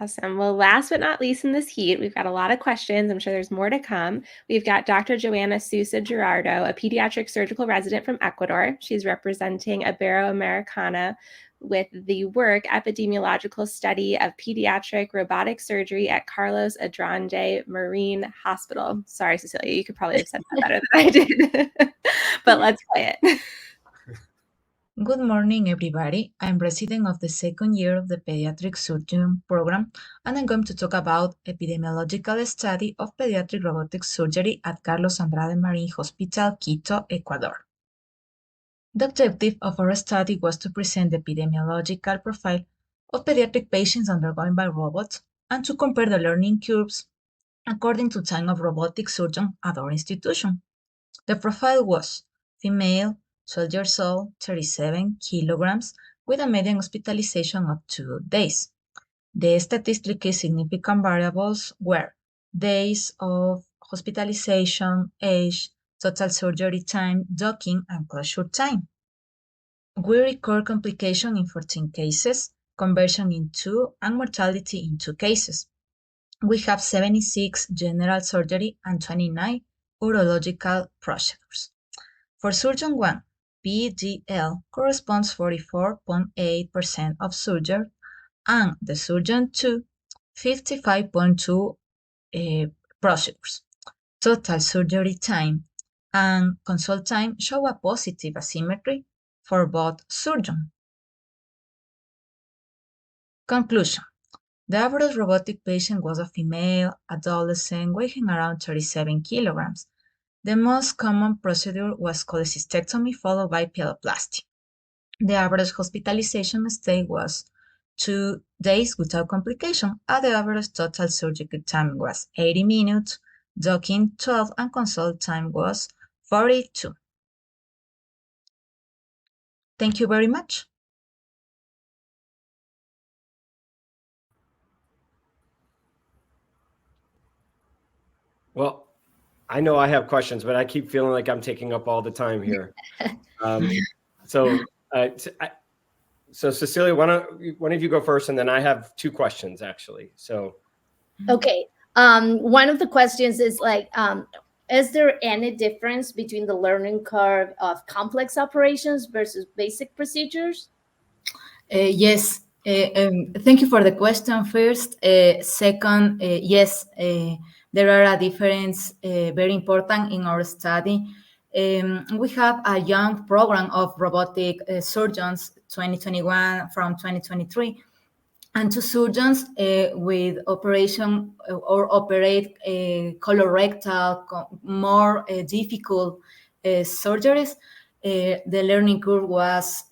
Awesome. Well, last but not least in this heat, we've got a lot of questions. I'm sure there's more to come. We've got Dr. Johana Sosa Jurado, a pediatric surgical resident from Ecuador. She's representing IBEROAMERICANA with the work Epidemiological Study of Pediatric Robotic Surgery at Carlos Andrade Marine Hospital. Sorry, Cecilia, you could probably have said that better than I did, but let's play it. Good morning, everybody. I'm resident of the second year of the Pediatric Surgery program, and I'm going to talk about epidemiological study of pediatric robotic surgery at Carlos Andrade Marine Hospital, Quito, Ecuador. The objective of our study was to present the epidemiological profile of pediatric patients undergoing by robots and to compare the learning curves according to time of robotic surgeon at our institution. The profile was female, 12 years old, 37 kilograms, with a median hospitalization of 2 days. The statistically significant variables were days of hospitalization, age, total surgery time, docking, and closure time. We record complication in 14 cases, conversion in 2, and mortality in 2 cases. We have 76 general surgery and 29 urological procedures. For surgeon 1, PDL corresponds 44.8% of surgery, and the surgeon 2, 55.2 procedures. Total surgery time and consult time show a positive asymmetry for both surgeons. Conclusion. The average robotic patient was a female adolescent weighing around 37 kilograms. The most common procedure was cholecystectomy followed by pyeloplasty. The average hospitalization stay was 2 days without complication, and the average total surgical time was 80 minutes, docking 12, and consult time was 42. Thank you very much. Well, I know I have questions, but I keep feeling like I'm taking up all the time here. So Cecilia, why don't you go first, and then I have 2 questions actually. So. Okay. One of the questions is like, is there any difference between the learning curve of complex operations versus basic procedures? Yes. Thank you for the question first. Second, yes, there are a difference very important in our study. We have a young program of robotic surgeons, 2021 from 2023, and 2 surgeons with operation or operate colorectal, more difficult surgeries. The learning curve was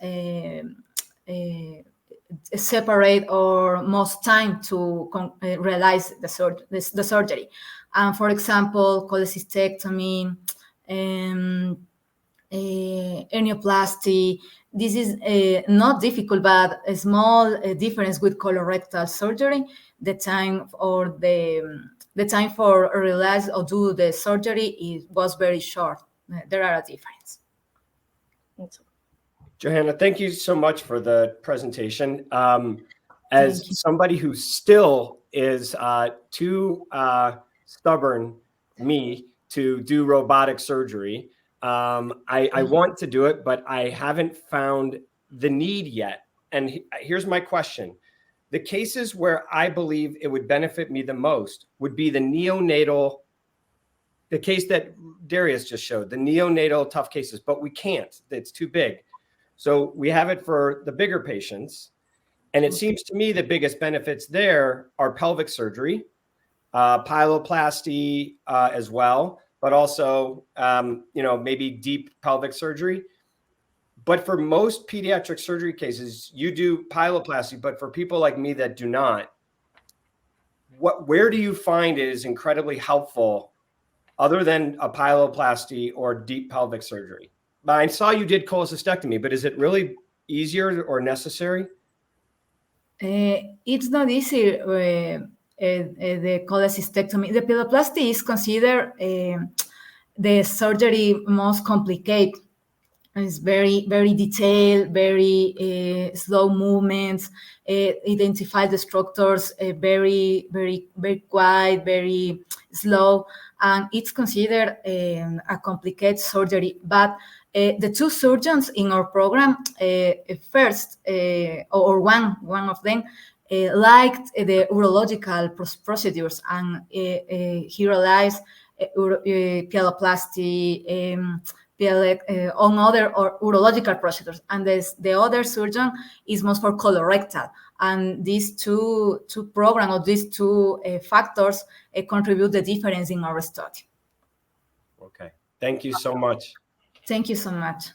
separate or most time to realize the surgery. For example, cholecystectomy, hernioplasty. This is not difficult, but a small difference with colorectal surgery. The time for realize or do the surgery was very short. There are a difference. Johana, thank you so much for the presentation. As somebody who still is too stubborn, me, to do robotic surgery, I want to do it, but I haven't found the need yet. And here's my question. The cases where I believe it would benefit me the most would be the neonatal, the case that Darius just showed, the neonatal tough cases, but we can't. It's too big. So we have it for the bigger patients. And it seems to me the biggest benefits there are pelvic surgery, pyeloplasty as well, but also, maybe deep pelvic surgery. But for most pediatric surgery cases, you do pyeloplasty, but for people like me that do not, where do you find it is incredibly helpful other than a pyeloplasty or deep pelvic surgery? I saw you did cholecystectomy, but is it really easier or necessary? It's not easy, the cholecystectomy. The pyeloplasty is considered the surgery most complicated. It's very, very detailed, very slow movements, identify the structures very, very, very quiet, very slow, and it's considered a complicated surgery. But the two surgeons in our program, first, or one of them, liked the urological procedures, and he realized pyeloplasty, on other or urological procedures, and the other surgeon is most for colorectal. And these two programs, or these two factors contribute the difference in our study. Okay, thank you so much. Thank you so much.